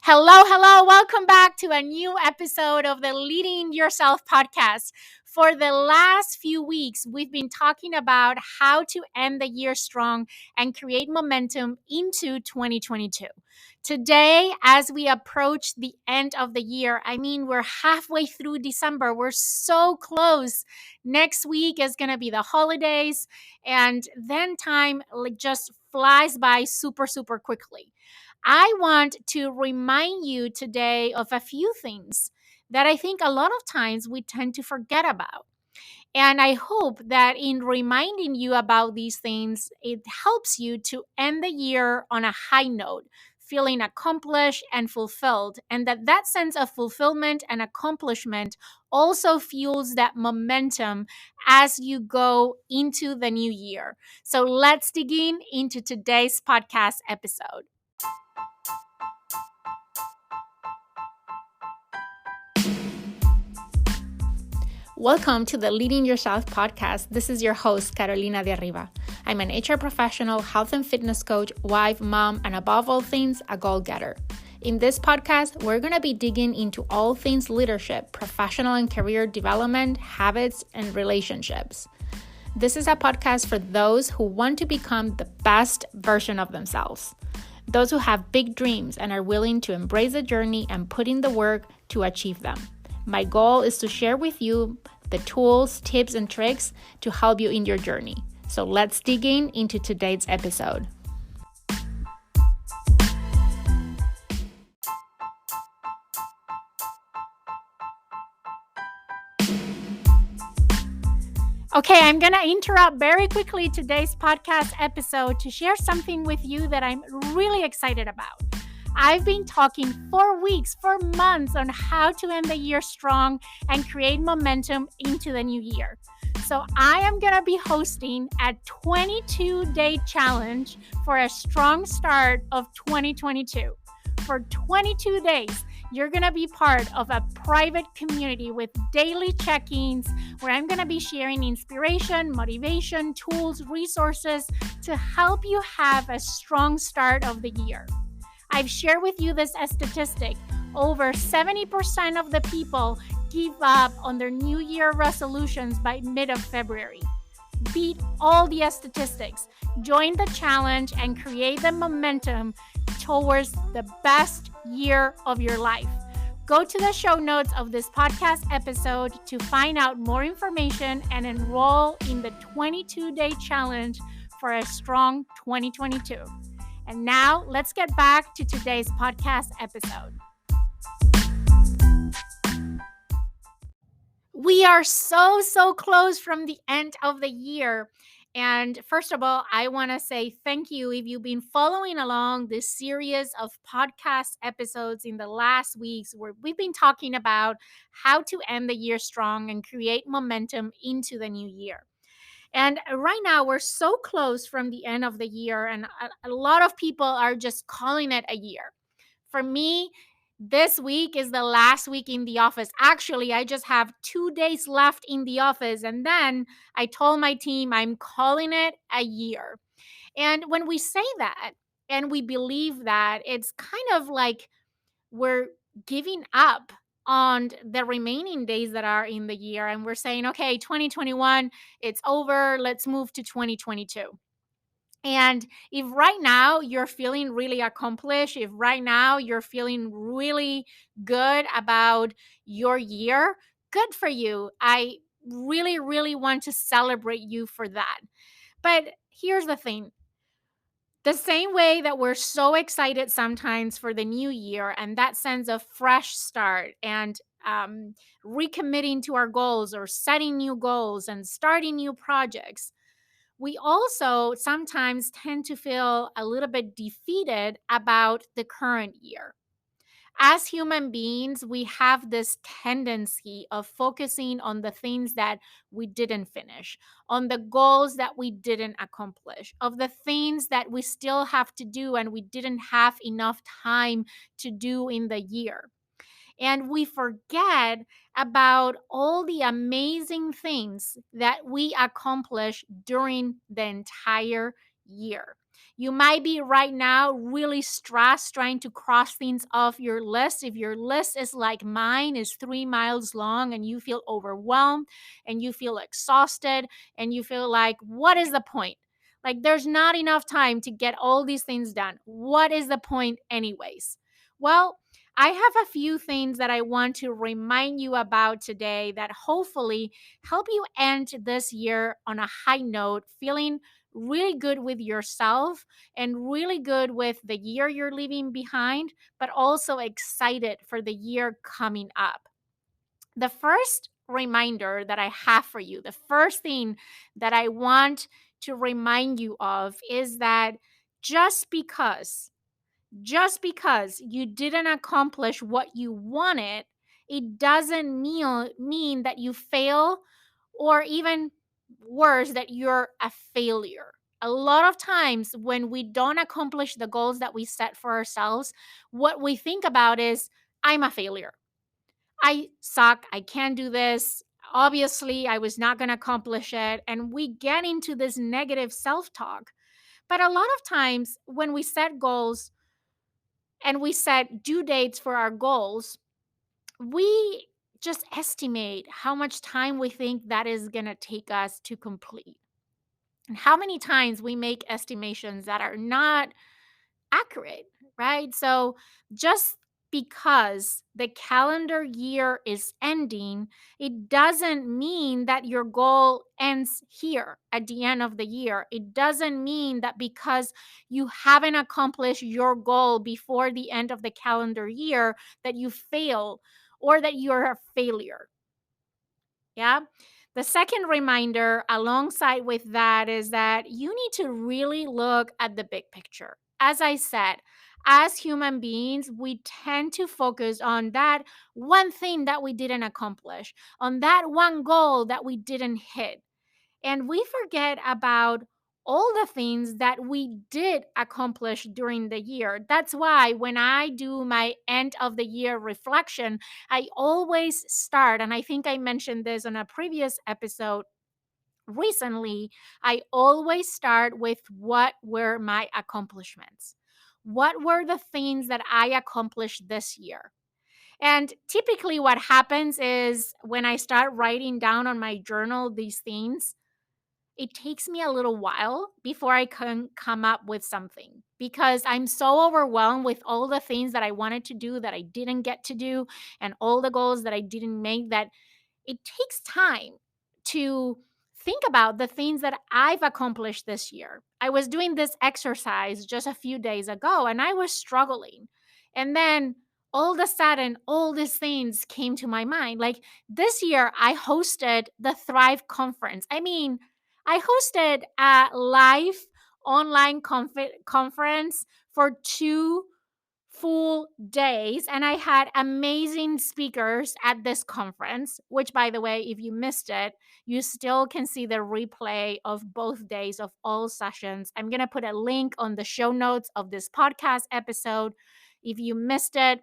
Hello, hello. Welcome back to a new episode of the Leading Yourself podcast. For the last few weeks, we've been talking about how to end the year strong and create momentum into 2022. Today, as we approach the end of the year, we're halfway through December. We're so close. Next week is going to be the holidays, and then time just flies by super, super quickly. I want to remind you today of a few things that I think a lot of times we tend to forget about. And I hope that in reminding you about these things, it helps you to end the year on a high note, feeling accomplished and fulfilled. And that sense of fulfillment and accomplishment also fuels that momentum as you go into the new year. So let's dig into today's podcast episode. Welcome to the Leading Yourself podcast. This is your host, Carolina de Arriba. I'm an HR professional, health and fitness coach, wife, mom, and above all things, a goal-getter. In this podcast, we're going to be digging into all things leadership, professional and career development, habits, and relationships. This is a podcast for those who want to become the best version of themselves. Those who have big dreams and are willing to embrace the journey and put in the work to achieve them. My goal is to share with you the tools, tips, and tricks to help you in your journey. So let's dig into today's episode. Okay, I'm going to interrupt very quickly today's podcast episode to share something with you that I'm really excited about. I've been talking for weeks, for months on how to end the year strong and create momentum into the new year. So I am going to be hosting a 22-day challenge for a strong start of 2022. For 22 days, you're going to be part of a private community with daily check-ins where I'm going to be sharing inspiration, motivation, tools, resources to help you have a strong start of the year. I've shared with you this statistic. Over 70% of the people give up on their New Year resolutions by mid of February. Beat all the statistics. Join the challenge and create the momentum towards the best year of your life. Go to the show notes of this podcast episode to find out more information and enroll in the 22-day challenge for a strong 2022. And now let's get back to today's podcast episode. We are so close from the end of the year. And first of all, I want to say thank you if you've been following along this series of podcast episodes in the last weeks where we've been talking about how to end the year strong and create momentum into the new year. And right now, we're so close from the end of the year, and a lot of people are just calling it a year. For me, this week is the last week in the office. Actually, I just have 2 days left in the office, and then I told my team I'm calling it a year. And when we say that and we believe that, it's kind of like we're giving up on the remaining days that are in the year and we're saying, okay, 2021, it's over. Let's move to 2022. And if right now you're feeling really accomplished, if right now you're feeling really good about your year, good for you. I really want to celebrate you for that. But here's the thing. The same way that we're so excited sometimes for the new year and that sense of fresh start and recommitting to our goals or setting new goals and starting new projects, we also sometimes tend to feel a little bit defeated about the current year. As human beings, we have this tendency of focusing on the things that we didn't finish, on the goals that we didn't accomplish, of the things that we still have to do and we didn't have enough time to do in the year. And we forget about all the amazing things that we accomplish during the entire year. You might be right now really stressed trying to cross things off your list. If your list is like mine, is 3 miles long, and you feel overwhelmed and you feel exhausted and you feel like, what is the point? Like, there's not enough time to get all these things done. What is the point, anyways? Well, I have a few things that I want to remind you about today that hopefully help you end this year on a high note, feeling really good with yourself and really good with the year you're leaving behind, but also excited for the year coming up. The first reminder that I have for you, the first thing that I want to remind you of is that just because just because you didn't accomplish what you wanted, it doesn't mean that you fail, or even worse, that you're a failure. A lot of times when we don't accomplish the goals that we set for ourselves, what we think about is, I'm a failure. I suck. I can't do this. Obviously, I was not going to accomplish it. And we get into this negative self talk. But a lot of times when we set goals, and we set due dates for our goals, we just estimate how much time we think that is going to take us to complete. And how many times we make estimations that are not accurate, right? So just because the calendar year is ending, it doesn't mean that your goal ends here at the end of the year. It doesn't mean that because you haven't accomplished your goal before the end of the calendar year that you fail or that you're a failure. Yeah. The second reminder alongside with that is that you need to really look at the big picture. As I said, as human beings, we tend to focus on that one thing that we didn't accomplish, on that one goal that we didn't hit. And we forget about all the things that we did accomplish during the year. That's why when I do my end of the year reflection, I always start, and I think I mentioned this on a previous episode recently, I always start with what were my accomplishments? What were the things that I accomplished this year? And typically, what happens is when I start writing down on my journal these things, it takes me a little while before I can come up with something because I'm so overwhelmed with all the things that I wanted to do that I didn't get to do and all the goals that I didn't make, that it takes time to think about the things that I've accomplished this year. I was doing this exercise just a few days ago and I was struggling. And then all of a sudden, all these things came to my mind. Like this year, I hosted the Thrive Conference. I mean, I hosted a live online conference for 2 full days, and I had amazing speakers at this conference, which, by the way, if you missed it, you still can see the replay of both days of all sessions. I'm going to put a link on the show notes of this podcast episode. If you missed it,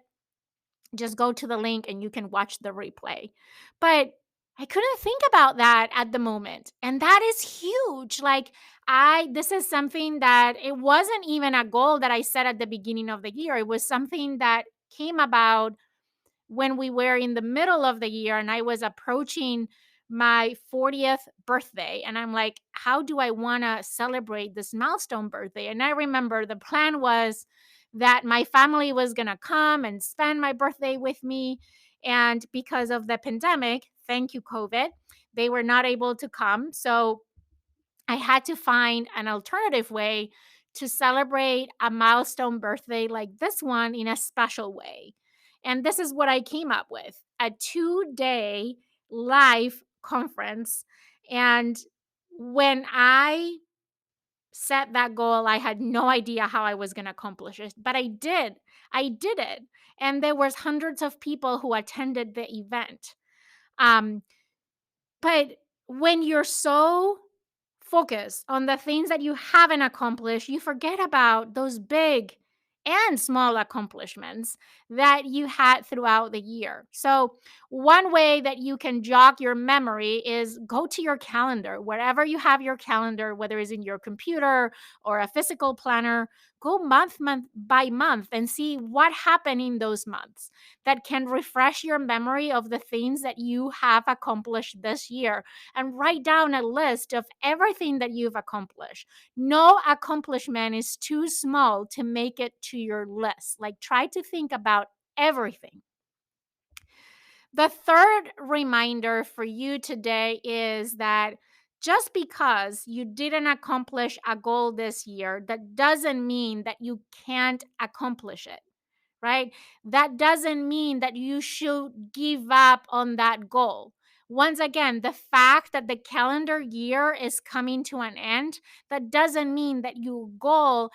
just go to the link and you can watch the replay. But I couldn't think about that at the moment. And that is huge. Like, this is something that it wasn't even a goal that I set at the beginning of the year. It was something that came about when we were in the middle of the year and I was approaching my 40th birthday. And I'm like, how do I want to celebrate this milestone birthday? And I remember the plan was that my family was going to come and spend my birthday with me. And because of the pandemic, thank you, COVID, they were not able to come. So I had to find an alternative way to celebrate a milestone birthday like this one in a special way. And this is what I came up with: a 2 day live conference. And when I set that goal, I had no idea how I was going to accomplish it, but I did. I did it. And there was hundreds of people who attended the event. Um, but when you're so focused on the things that you haven't accomplished, you forget about those big and small accomplishments that you had throughout the year. So, one way that you can jog your memory is go to your calendar, wherever you have your calendar, whether it's in your computer or a physical planner. Go month by month and see what happened in those months that can refresh your memory of the things that you have accomplished this year, and write down a list of everything that you've accomplished. No accomplishment is too small to make it to your list. Like, try to think about everything. The third reminder for you today is that just because you didn't accomplish a goal this year, that doesn't mean that you can't accomplish it, right? That doesn't mean that you should give up on that goal. Once again, the fact that the calendar year is coming to an end, that doesn't mean that your goal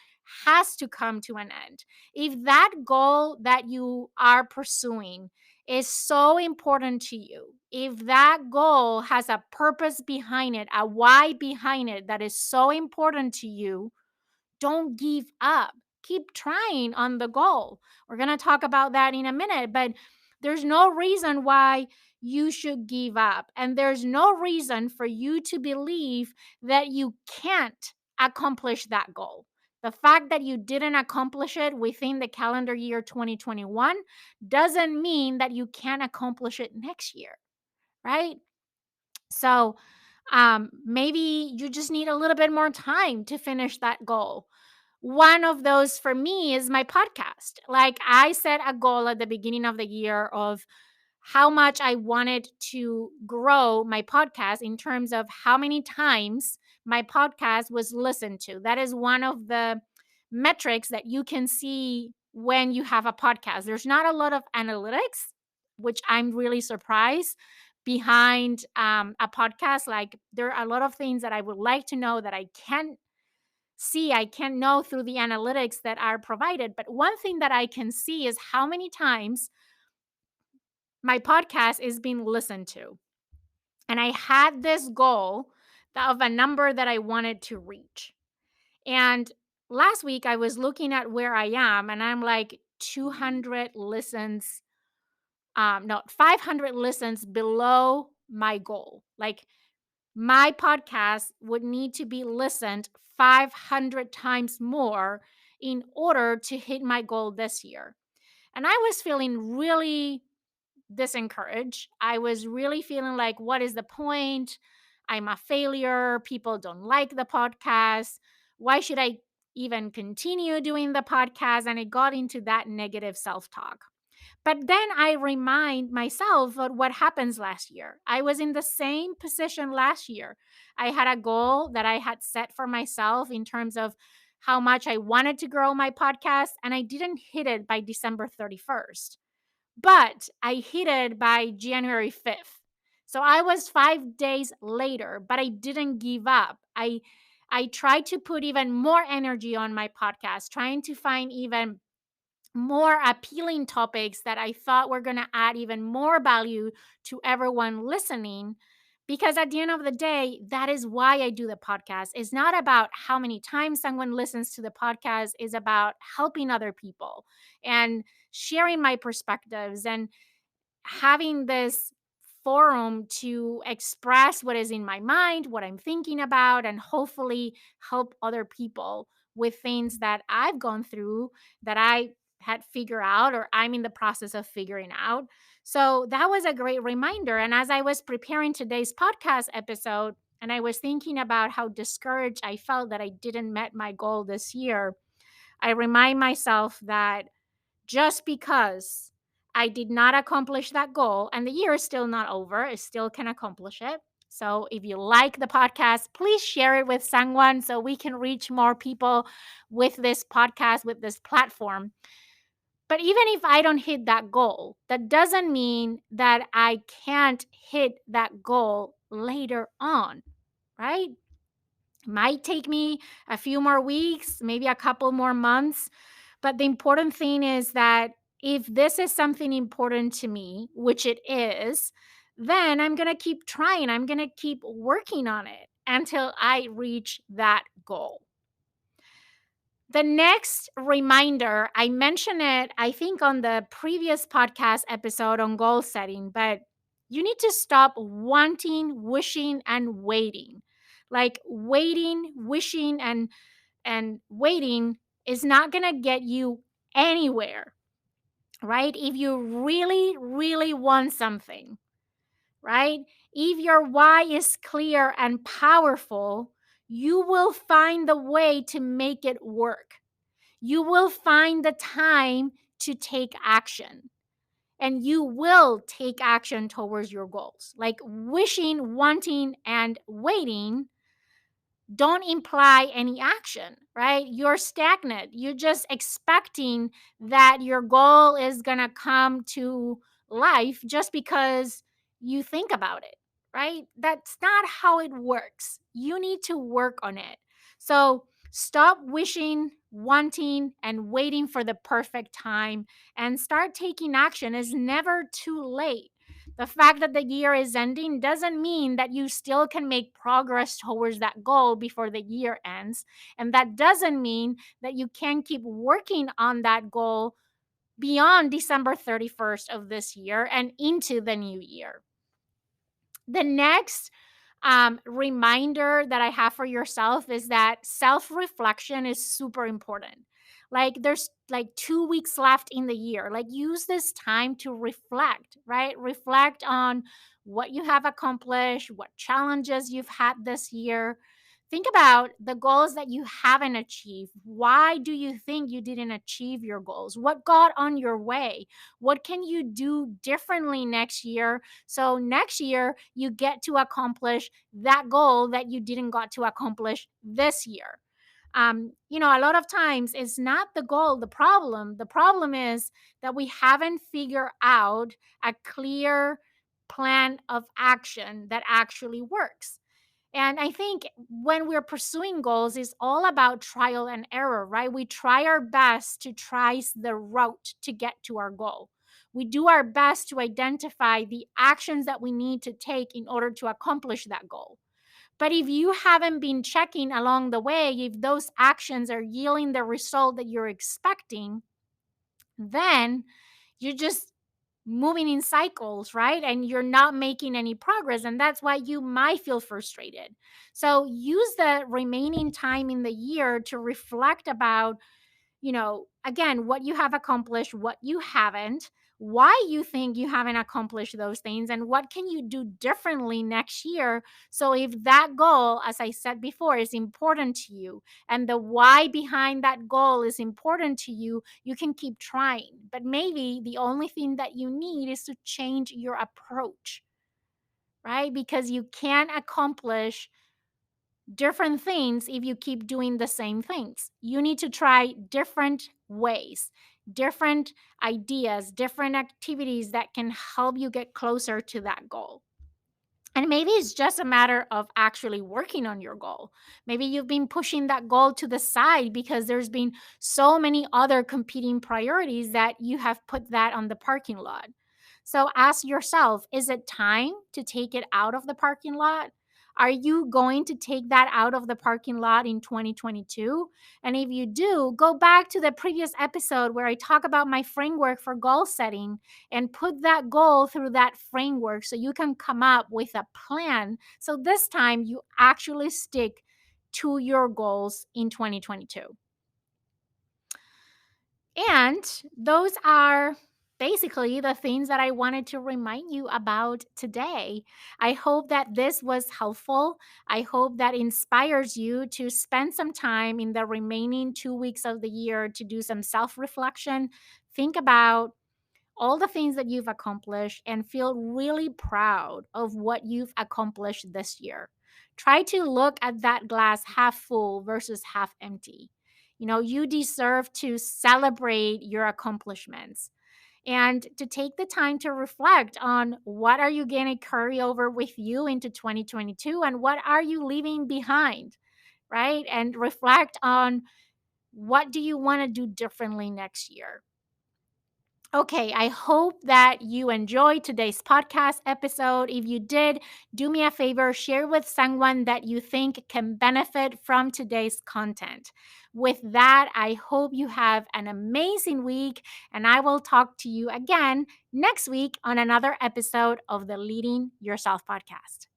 has to come to an end. If that goal that you are pursuing is so important to you, if that goal has a purpose behind it, a why behind it that is so important to you, don't give up. Keep trying on the goal. We're going to talk about that in a minute, but there's no reason why you should give up. And there's no reason for you to believe that you can't accomplish that goal. The fact that you didn't accomplish it within the calendar year 2021 doesn't mean that you can't accomplish it next year, right? So maybe you just need a little bit more time to finish that goal. One of those for me is my podcast. Like, I set a goal at the beginning of the year of how much I wanted to grow my podcast in terms of how many times my podcast was listened to. That is one of the metrics that you can see when you have a podcast. There's not a lot of analytics, which I'm really surprised behind a podcast. Like, there are a lot of things that I would like to know that I can't see, I can't know through the analytics that are provided. But one thing that I can see is how many times my podcast is being listened to. And I had this goal of a number that I wanted to reach. And last week I was looking at where I am, and I'm like 200 listens, no, 500 listens below my goal. Like, my podcast would need to be listened 500 times more in order to hit my goal this year. And I was feeling really discouraged. I was really feeling like, what is the point? I'm a failure. People don't like the podcast. Why should I even continue doing the podcast? And I got into that negative self talk. But then I remind myself of what happens last year. I was in the same position last year. I had a goal that I had set for myself in terms of how much I wanted to grow my podcast, and I didn't hit it by December 31st, but I hit it by January 5th. So I was 5 days later, but I didn't give up. I tried to put even more energy on my podcast, trying to find even more appealing topics that I thought were going to add even more value to everyone listening. Because at the end of the day, that is why I do the podcast. It's not about how many times someone listens to the podcast, it's about helping other people and sharing my perspectives and having this forum to express what is in my mind, what I'm thinking about, and hopefully help other people with things that I've gone through that I had figured out or I'm in the process of figuring out. So that was a great reminder. And as I was preparing today's podcast episode, and I was thinking about how discouraged I felt that I didn't met my goal this year, I remind myself that just because I did not accomplish that goal, and the year is still not over, I still can accomplish it. So if you like the podcast, please share it with someone so we can reach more people with this podcast, with this platform. But even if I don't hit that goal, that doesn't mean that I can't hit that goal later on, right? Might take me a few more weeks, maybe a couple more months, but the important thing is that if this is something important to me, which it is, then I'm going to keep trying. I'm going to keep working on it until I reach that goal. The next reminder, I mentioned it, I think, on the previous podcast episode on goal setting, but you need to stop wanting, wishing, and waiting. Like waiting, wishing, and waiting is not going to get you anywhere, right? If you really, really want something, right? If your why is clear and powerful, you will find the way to make it work. You will find the time to take action, and you will take action towards your goals. Like wishing, wanting, and waiting don't imply any action, right? You're stagnant. You're just expecting that your goal is going to come to life just because you think about it, right? That's not how it works. You need to work on it. So stop wishing, wanting, and waiting for the perfect time and start taking action. It's never too late. The fact that the year is ending doesn't mean that you still can make progress towards that goal before the year ends. And that doesn't mean that you can keep working on that goal beyond December 31st of this year and into the new year. The next reminder that I have for yourself is that self reflection is super important. Like there's like 2 weeks left in the year. Like use this time to reflect, right? Reflect on what you have accomplished, what challenges you've had this year. Think about the goals that you haven't achieved. Why do you think you didn't achieve your goals? What got on your way? What can you do differently next year so next year you get to accomplish that goal that you didn't got to accomplish this year? A lot of times it's not the goal, the problem. The problem is that we haven't figured out a clear plan of action that actually works. And I think when we're pursuing goals, it's all about trial and error, right? We try our best to trace the route to get to our goal. We do our best to identify the actions that we need to take in order to accomplish that goal. But if you haven't been checking along the way, if those actions are yielding the result that you're expecting, then you're just moving in cycles, right? And you're not making any progress. And that's why you might feel frustrated. So use the remaining time in the year to reflect about, again, what you have accomplished, what you haven't, why you think you haven't accomplished those things, and what can you do differently next year. So if that goal, as I said before, is important to you, and the why behind that goal is important to you, you can keep trying. But maybe the only thing that you need is to change your approach, right? Because you can't accomplish different things if you keep doing the same things. You need to try different ways, different ideas, different activities that can help you get closer to that goal. And maybe it's just a matter of actually working on your goal. Maybe you've been pushing that goal to the side because there's been so many other competing priorities that you have put that on the parking lot. So ask yourself, is it time to take it out of the parking lot? Are you going to take that out of the parking lot in 2022? And if you do, go back to the previous episode where I talk about my framework for goal setting and put that goal through that framework so you can come up with a plan. So this time you actually stick to your goals in 2022. And those are basically the things that I wanted to remind you about today. I hope that this was helpful. I hope that inspires you to spend some time in the remaining 2 weeks of the year to do some self reflection. Think about all the things that you've accomplished and feel really proud of what you've accomplished this year. Try to look at that glass half full versus half empty. You deserve to celebrate your accomplishments and to take the time to reflect on what are you going to carry over with you into 2022 and what are you leaving behind, right? And reflect on what do you want to do differently next year. Okay, I hope that you enjoyed today's podcast episode. If you did, do me a favor, share with someone that you think can benefit from today's content. With that, I hope you have an amazing week, and I will talk to you again next week on another episode of the Leading Yourself podcast.